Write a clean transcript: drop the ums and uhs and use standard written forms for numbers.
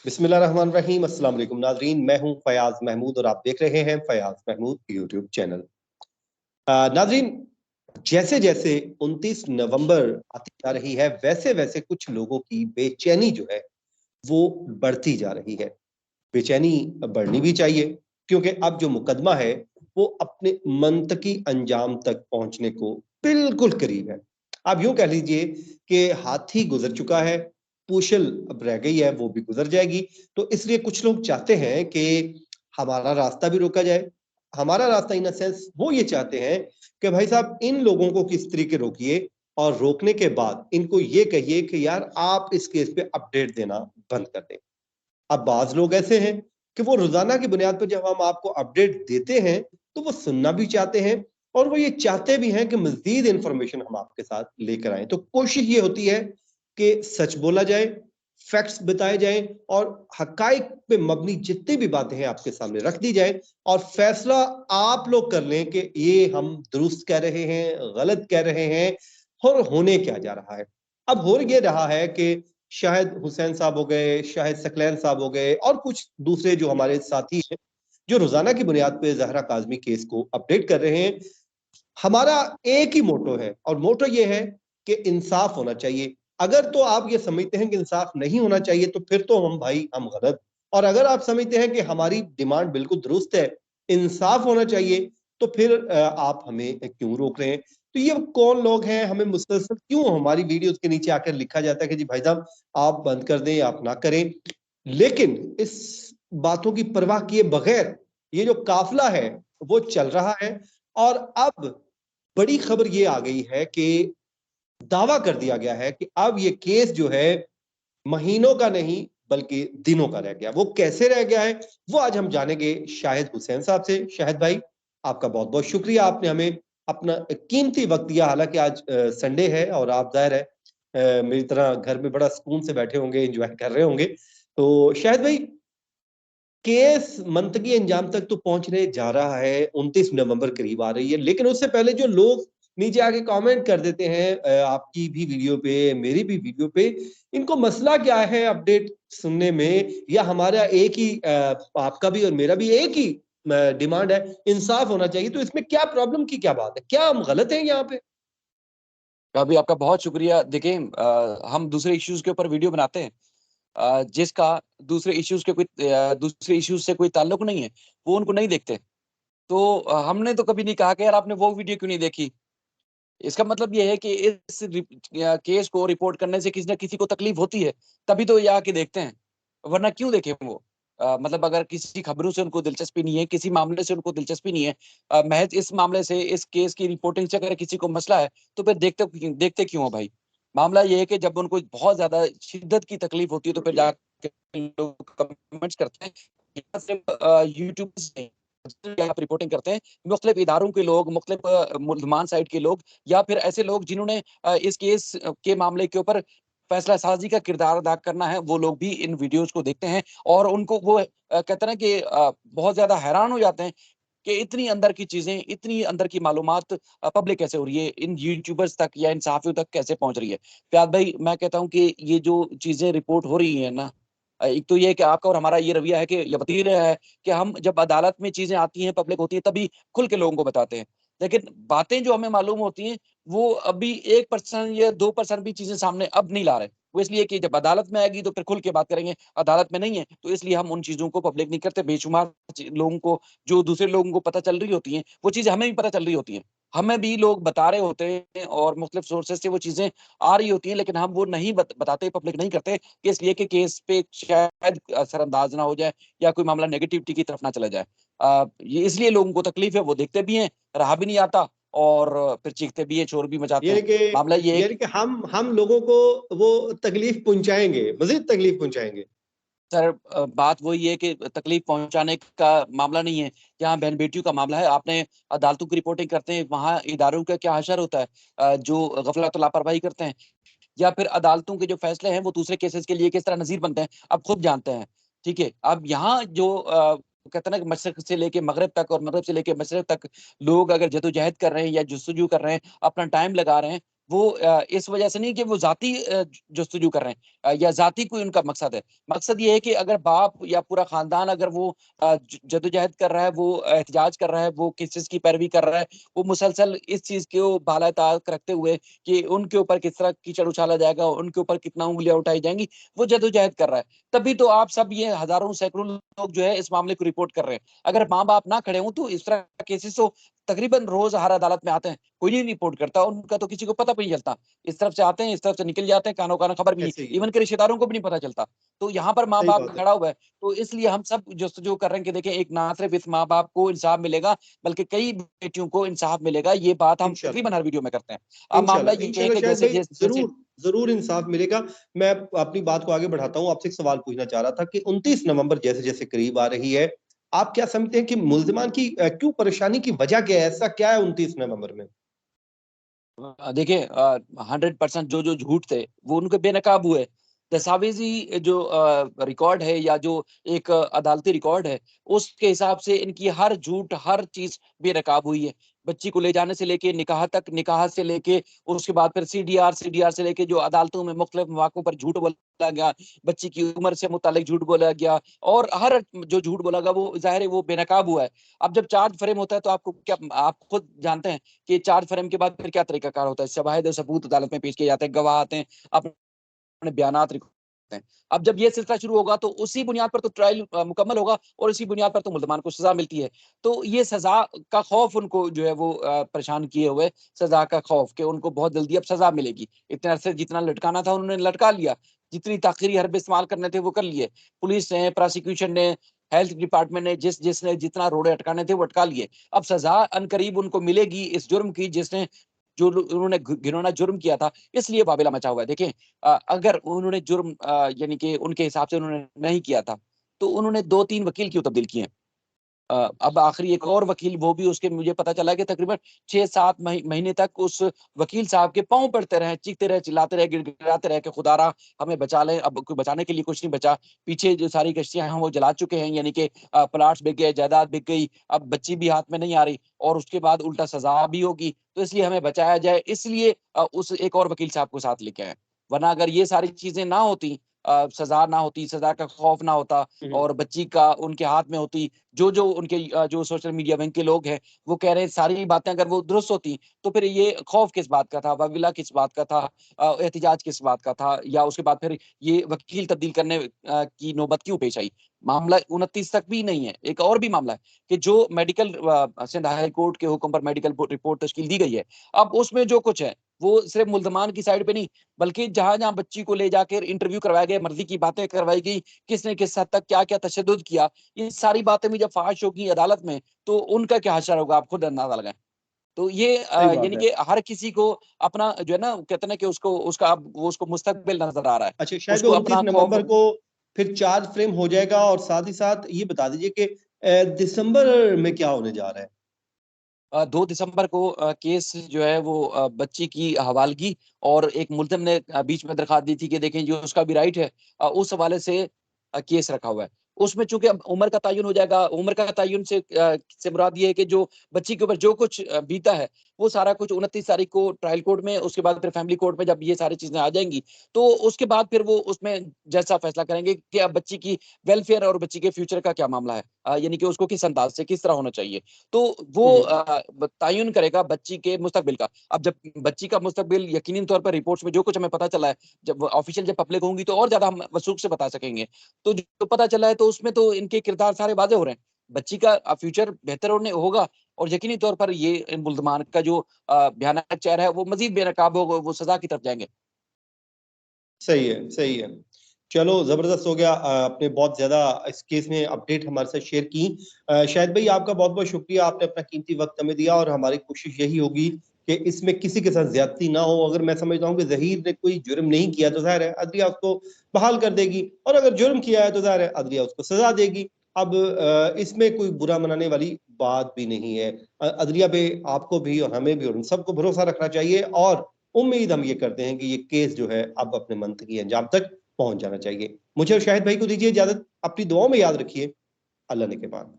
बिस्मिल्लाहिर्रहमानिर्रहीम। अस्सलाम वालेकुम नाजरीन, मैं हूं फयाज महमूद और आप देख रहे हैं फयाज महमूद यूट्यूब चैनल। नाजरीन, जैसे जैसे 29 नवंबर आती जा रही है वैसे वैसे कुछ लोगों की बेचैनी जो है वो बढ़ती जा रही है। बेचैनी बढ़नी भी चाहिए, क्योंकि अब जो मुकदमा है वो अपने मंतकी अंजाम तक पहुंचने को बिल्कुल करीब है। आप यूं कह लीजिए कि हाथी गुजर चुका है, पूशल अब रह गई है, वो भी गुजर जाएगी। तो इसलिए कुछ लोग चाहते हैं कि हमारा रास्ता भी रोका जाए। हमारा रास्ता इन सेंस वो ये चाहते हैं कि भाई साहब, इन लोगों को किस तरीके रोकिए और रोकने के बाद इनको ये कहिए कि यार आप इस केस पे अपडेट देना बंद कर दें। अब बाज लोग ऐसे हैं कि वो रोजाना की बुनियाद पर जब हम आपको अपडेट देते हैं तो वो सुनना भी चाहते हैं और वो ये चाहते भी हैं कि मजीद इंफॉर्मेशन हम आपके साथ लेकर आए। तो कोशिश ये होती है कि सच बोला जाए, फैक्ट्स बताए जाएं और हकाइक पे मबनी जितनी भी बातें हैं आपके सामने रख दी जाए और फैसला आप लोग कर लें कि ये हम दुरुस्त कह रहे हैं, गलत कह रहे हैं और होने क्या जा रहा है। अब हो ये रहा है कि शाहिद हुसैन साहब हो गए, शाहिद सकलैन साहब हो गए और कुछ दूसरे जो हमारे साथी हैं जो रोजाना की बुनियाद पे जहरा काजमी केस को अपडेट कर रहे हैं। हमारा एक ही मोटो है और मोटो ये है कि इंसाफ होना चाहिए। अगर तो आप ये समझते हैं कि इंसाफ नहीं होना चाहिए तो फिर तो हम गलत। और अगर आप समझते हैं कि हमारी डिमांड बिल्कुल दुरुस्त है, इंसाफ होना चाहिए, तो फिर आप हमें क्यों रोक रहे हैं? तो ये कौन लोग हैं? हमें मुसलसल क्यों हमारी वीडियोस के नीचे आकर लिखा जाता है कि जी भाई साहब आप बंद कर दें, आप ना करें। लेकिन इस बातों की परवाह किए बगैर ये जो काफिला है वो चल रहा है। और अब बड़ी खबर ये आ गई है कि दावा कर दिया गया है कि अब ये केस जो है महीनों का नहीं बल्कि दिनों का रह गया। वो कैसे रह गया है वो आज हम जानेंगे शाहिद हुसैन साहब से। शाहिद भाई, आपका बहुत बहुत शुक्रिया, आपने हमें अपना कीमती वक्त दिया। हालांकि आज संडे है और आप जाहिर है मेरी तरह घर में बड़ा सुकून से बैठे होंगे, एंजॉय कर रहे होंगे। तो शाहिद भाई, केस मंतकी अंजाम तक तो पहुंचने जा रहा है, 29 नवंबर करीब आ रही है, लेकिन उससे पहले जो लोग नीचे आके कमेंट कर देते हैं आपकी भी वीडियो पे, मेरी भी वीडियो पे, इनको मसला क्या है अपडेट सुनने में? या हमारा एक ही आपका भी और मेरा भी एक ही डिमांड है, इंसाफ होना चाहिए। तो इसमें क्या प्रॉब्लम की क्या बात है? क्या हम गलत हैं यहाँ पे? अभी आपका बहुत शुक्रिया। देखिए, हम दूसरे इश्यूज के ऊपर वीडियो बनाते हैं, जिसका दूसरे इश्यूज से कोई ताल्लुक नहीं है, वो उनको नहीं देखते। तो हमने तो कभी नहीं कहा कि यार आपने वो वीडियो क्यों नहीं देखी। इसका मतलब ये है कि केस को रिपोर्ट करने से किसी न किसी को तकलीफ होती है, तभी तो ये आके देखते हैं, वरना क्यों देखें वो। मतलब अगर किसी खबरों से उनको दिलचस्पी नहीं है, किसी मामले से उनको दिलचस्पी नहीं है, महज इस मामले से, इस केस की रिपोर्टिंग से अगर किसी को मसला है, तो फिर देखते क्यों हो भाई? मामला ये है कि जब उनको बहुत ज्यादा शिद्दत की तकलीफ होती है, तो फिर जाके लोग कमेंट्स करते हैं। यहाँ सिर्फ यूट्यूब आप रिपोर्टिंग करते हैं, मुख्तलिफ इदारों के लोग, मुख्तलिफ मुल्ज़मान साइड के लोग, या फिर ऐसे लोग जिन्होंने इस केस के मामले के ऊपर फैसला साजी का किरदार अदा करना है, वो लोग भी इन वीडियोस को देखते हैं और उनको वो कहते हैं ना कि बहुत ज्यादा हैरान हो जाते हैं कि इतनी अंदर की चीजें, इतनी अंदर की मालूमात पब्लिक कैसे हो रही है, इन यूट्यूबर्स तक या इन सहाफ़ियों तक कैसे पहुंच रही है। फयाद भाई, मैं कहता हूँ कि ये जो चीजें रिपोर्ट हो रही है ना, एक तो ये है कि आपका और हमारा ये रवैया है कि ये बता ही रहा है कि हम जब अदालत में चीजें आती हैं, पब्लिक होती है, तभी खुल के लोगों को बताते हैं। लेकिन बातें जो हमें मालूम होती हैं, वो अभी 1% या 2% भी चीजें सामने अब नहीं ला रहे। वो इसलिए कि जब अदालत में आएगी तो फिर खुल के बात करेंगे, अदालत में नहीं है, तो इसलिए हम उन चीजों को पब्लिक नहीं करते। बेशुमार लोगों को, जो दूसरे लोगों को पता चल रही होती हैं, वो चीजें हमें भी पता चल रही होती हैं, हमें भी लोग बता रहे होते हैं और मुख्तलिफ सोर्सेज से वो चीजें आ रही होती हैं, लेकिन हम वो नहीं बताते, पब्लिक नहीं करते, कि इसलिए कि केस पे शायद असरअंदाज ना हो जाए या कोई मामला नेगेटिविटी की तरफ ना चला जाए। ये इसलिए लोगों को तकलीफ है, वो देखते भी हैं, रहा भी नहीं आता, और फिर चीखते भी हैं, शोर भी मचाते यानी हैं। कि मामला ये है यानी कि हम लोगों को वो तकलीफ पहुंचाएंगे, मजीद तकलीफ पहुंचाएंगे। सर, बात वही है कि तकलीफ पहुंचाने का मामला नहीं है, यहाँ बहन बेटियों का मामला है। आपने अदालतों की रिपोर्टिंग करते हैं, वहाँ इदारों का क्या हशर होता है, जो गफलत और लापरवाही करते हैं, या फिर अदालतों के जो फैसले हैं वो दूसरे केसेस के लिए किस तरह नज़ीर बनते हैं, आप खुद जानते हैं। ठीक है, अब यहाँ जो कहते हैं ना कि मशरक से लेके मगरब तक और मगरब से लेके मशरक तक लोग अगर जदोजहद कर रहे हैं या जुस्तजू कर रहे हैं, अपना टाइम लगा रहे हैं, वो इस वजह से नहीं कि वो जाती जस्तजू कर रहे हैं या जाती कोई उनका मकसद है। मकसद ये है कि अगर बाप या पूरा खानदान अगर वो जद्दोजहद कर रहा है, वो एहतजाज कर रहा है, वो किस चीज़ की पैरवी कर रहा है, वो मुसलसल इस चीज़ को बाला-ताक रखते हुए कि उनके ऊपर किस तरह कीचड़ उछाला जाएगा, उनके ऊपर कितना उँगलियाँ उठाई जाएँगी, वो जद्दोजहद कर रहा है। तभी तो आप सब ये हज़ारों, सैकड़ों लोग जो है इस मामले को रिपोर्ट कर रहे हैं। अगर माँ-बाप ना खड़े हों तो इस तरह केसेज़ तो तकरीबन रोज़ हर अदालत में आते हैं। कोई नहीं रिपोर्ट करता, उनका तो किसी को पता भी नहीं चलता। इस तरफ से आते हैं, इस तरफ से निकल जाते हैं, कानो-कान खबर भी नहीं। ऐसे ही है। इवन के रिश्तेदारों को भी नहीं पता चलता। तो यहाँ पर सही माँ-बाप बात है। खड़ा हुआ है, तो इसलिए हम सब जस्तजू कर रहे हैं कि देखिए एक ना सिर्फ़ इस माँ-बाप को इंसाफ मिलेगा, बल्कि कई बेटियों को इंसाफ मिलेगा। ये बात हम इंशाल्लाह। तकरीबन हर वीडियो में करते हैं। अब मामला इंशाल्लाह, ये है इंशाल्लाह कि शाहिद जैसे भाई जैसे ज़रूर इंसाफ मिलेगा। मैं अपनी बात को आगे बढ़ाता हूँ, आपसे एक सवाल पूछना चाह रहा था कि 29 नवंबर जैसे-जैसे करीब आ रही है, आप क्या समझते हैं कि मुल्ज़िमान की क्यों परेशानी की वजह क्या है? ऐसा क्या है 29 नवंबर में? देखिए 100% जो झूठ थे, वो उनके बेनकाब हुए। दस्तावेज़ी जो रिकॉर्ड है या जो एक अदालती रिकॉर्ड है, उसके हिसाब से इनकी हर झूठ, हर चीज़ बेनकाब हुई है। बच्ची को ले जाने से लेके निकाह तक, निकाह से लेके उसके बाद फिर सीडीआर से लेके जो अदालतों में मुख्तलिफ मौकों पर झूठ बोला गया, बच्ची की उम्र से मुतालिक झूठ बोला गया और हर जो झूठ बोला गया, वो ज़ाहिर है वो बेनकाब हुआ है। अब जब चार्ज फ्रेम होता है, तो आपको क्या आप खुद जानते हैं कि चार्ज फ्रेम के बाद फिर क्या तरीकाकार होता है, शवाहिद और सबूत अदालत में पेश किए जाते हैं, गवाह आते हैं, अपने बयानात रिकॉर्ड करते हैं। अब जब ये सिलसिला शुरू होगा तो उसी बुनियाद पर तो ट्रायल मुकम्मल होगा और इसी बुनियाद पर तो मुल्ज़मान को सज़ा मिलती है। तो ये सज़ा का खौफ उनको जो है वो परेशान किए हुए, सज़ा का खौफ कि उनको बहुत जल्दी अब सज़ा मिलेगी। इतने अरसे जितना लटकाना था उन्होंने लटका लिया, जितनी ताख़ीरी हरबे इस्तेमाल करने थे वो कर लिए। पुलिस ने, प्रोसिक्यूशन ने, हेल्थ डिपार्टमेंट ने जिसने जितना रोड़े अटकाने थे वो अटका लिए। अब सज़ा अनकरीब उनको मिलेगी इस जुर्म की जिसने जो लो उन्होंने घिनौना जुर्म किया था, इसलिए वावेला मचा हुआ है। देखें अगर उन्होंने जुर्म यानी कि उनके हिसाब से उन्होंने नहीं किया था, तो उन्होंने 2-3 वकील क्यों तब्दील किए हैं? अब आखिरी एक और वकील वो भी उसके मुझे पता चला कि तकरीबन 6-7 महीने तक उस वकील साहब के पाँव पड़ते रहे, चीखते रहे, चिल्लाते रहे, गिड़गिड़ाते रहे कि खुदारा हमें बचा ले, अब कोई बचाने के लिए कुछ नहीं बचा। पीछे जो सारी कश्तियाँ हैं वो जला चुके हैं यानी कि प्लॉट्स बिक गए, जायदाद बिक गई, अब बच्ची भी हाथ में नहीं आ रही और उसके बाद उल्टा सज़ा भी होगी, तो इसलिए हमें बचाया जाए, इसलिए उस एक और वकील साहब को साथ लेके आए। वरना अगर ये सारी चीज़ें ना होती सज़ा ना होती, सज़ा का खौफ ना होता हुँ, और हुँ। बच्ची का उनके हाथ में होती, जो उनके जो सोशल मीडिया विंग के लोग हैं, वो कह रहे हैं सारी बातें अगर वो दुरुस्त होती, तो फिर ये खौफ किस बात का था, वाविला किस बात का था एहतिजाज किस बात का था या उसके बाद फिर ये वकील तब्दील करने की नौबत क्यों पेश आई? मामला 29 तक भी नहीं है, एक और भी मामला है कि जो मेडिकल सिंध हाई कोर्ट के हुक्म पर मेडिकल रिपोर्ट तश्कील दी गई है, अब उसमें जो कुछ है, वो सिर्फ़ मुल्ज़मान की साइड पे नहीं, बल्कि जहाँ-जहाँ बच्ची को ले जाकर इंटरव्यू करवाया गया, मर्ज़ी की बातें करवाई गई, किसने किस हद तक क्या-क्या तशद्दुद किया, ये सारी बातें भी जब फ़ाश होगी अदालत में, तो उनका क्या हश्र होगा, आप खुद अंदाज़ा लगाएँ। तो ये सही बात यानी है। कि हर किसी को अपना जो है ना, कहते हैं ना कि उसको उसका अब वो उसको मुस्तकबिल नज़र आ रहा है। अच्छा, शायद वो उसको 29 अपना खौफ नवंबर को फिर चार्ज फ्रेम हो जाएगा और साथ ही साथ ये बता दीजिए कि दिसंबर में क्या होने जा रहा है? 2 दिसंबर को केस जो है वो बच्ची की हवालगी और एक मुल्ज़िम ने बीच में दरख़्वास्त दी थी कि देखें जो उसका भी राइट है उस हवाले से केस रखा हुआ है। उसमें चूँकि अब उम्र का तयन हो जाएगा, उम्र का तयन से मुराद ये है कि जो बच्ची के ऊपर जो कुछ बीता है, वो सारा कुछ 29 तारीख को ट्रायल कोर्ट में, उसके बाद फिर फैमिली कोर्ट में जब ये सारी चीज़ें आ जाएँगी, तो उसके बाद फिर वो उसमें जज साहब फैसला करेंगे कि अब बच्ची की वेलफेयर और बच्ची के फ्यूचर का क्या मामला है। यानी कि उसको किस अंदाज़ से, किस तरह होना चाहिए। तो वो हुँ, हुँ। ब तयन करेगा बच्ची के मुस्तकबिल का। अब जब बच्ची का मुस्तकबिल यकीनी तौर पर रिपोर्ट्स में जो कुछ हमें पता चला है, जब ऑफ़िशियल जब पब्लिक होंगी तो और ज़्यादा हम वसूख से बता सकेंगे। तो जो पता चला है तो उसमें तो इनके किरदार सारे वाज़ेह हो रहे हैं। बच्ची का फ्यूचर बेहतर होने होगा और यकीनी तौर पर ये इन मुल्ज़मान का जो भयानक चेहरा है वो मज़ीद बेनकाब होगा, वो सज़ा की तरफ जाएँगे। सही है, सही है। चलो ज़बरदस्त हो गया आपने बहुत ज़्यादा इस केस में अपडेट हमारे साथ शेयर की। शाहिद भाई आपका बहुत-बहुत शुक्रिया, आपने अपना कीमती वक़्त हमें दिया और हमारी कोशिश यही होगी कि इसमें किसी के साथ ज़्यादती ना हो। अगर मैं समझता हूँ कि ज़हीर ने कोई जुर्म नहीं किया तो ज़ाहिर है अदलिया उसको बहाल कर देगी और अगर जुर्म किया है तो ज़ाहिर है अदलिया उसको सज़ा देगी। अब इसमें कोई बुरा मनाने वाली बात भी नहीं है। अदलिया पे आपको भी और हमें भी और हम सबको भरोसा रखना चाहिए और उम्मीद हम ये करते हैं कि ये केस जो है अब अपने मंतकी अंजाम तक पहुँच जाना चाहिए। मुझे और शाहिद भाई को दीजिए इजाज़त, अपनी दुआओं में याद रखिए। अल्लाह ने के बाद।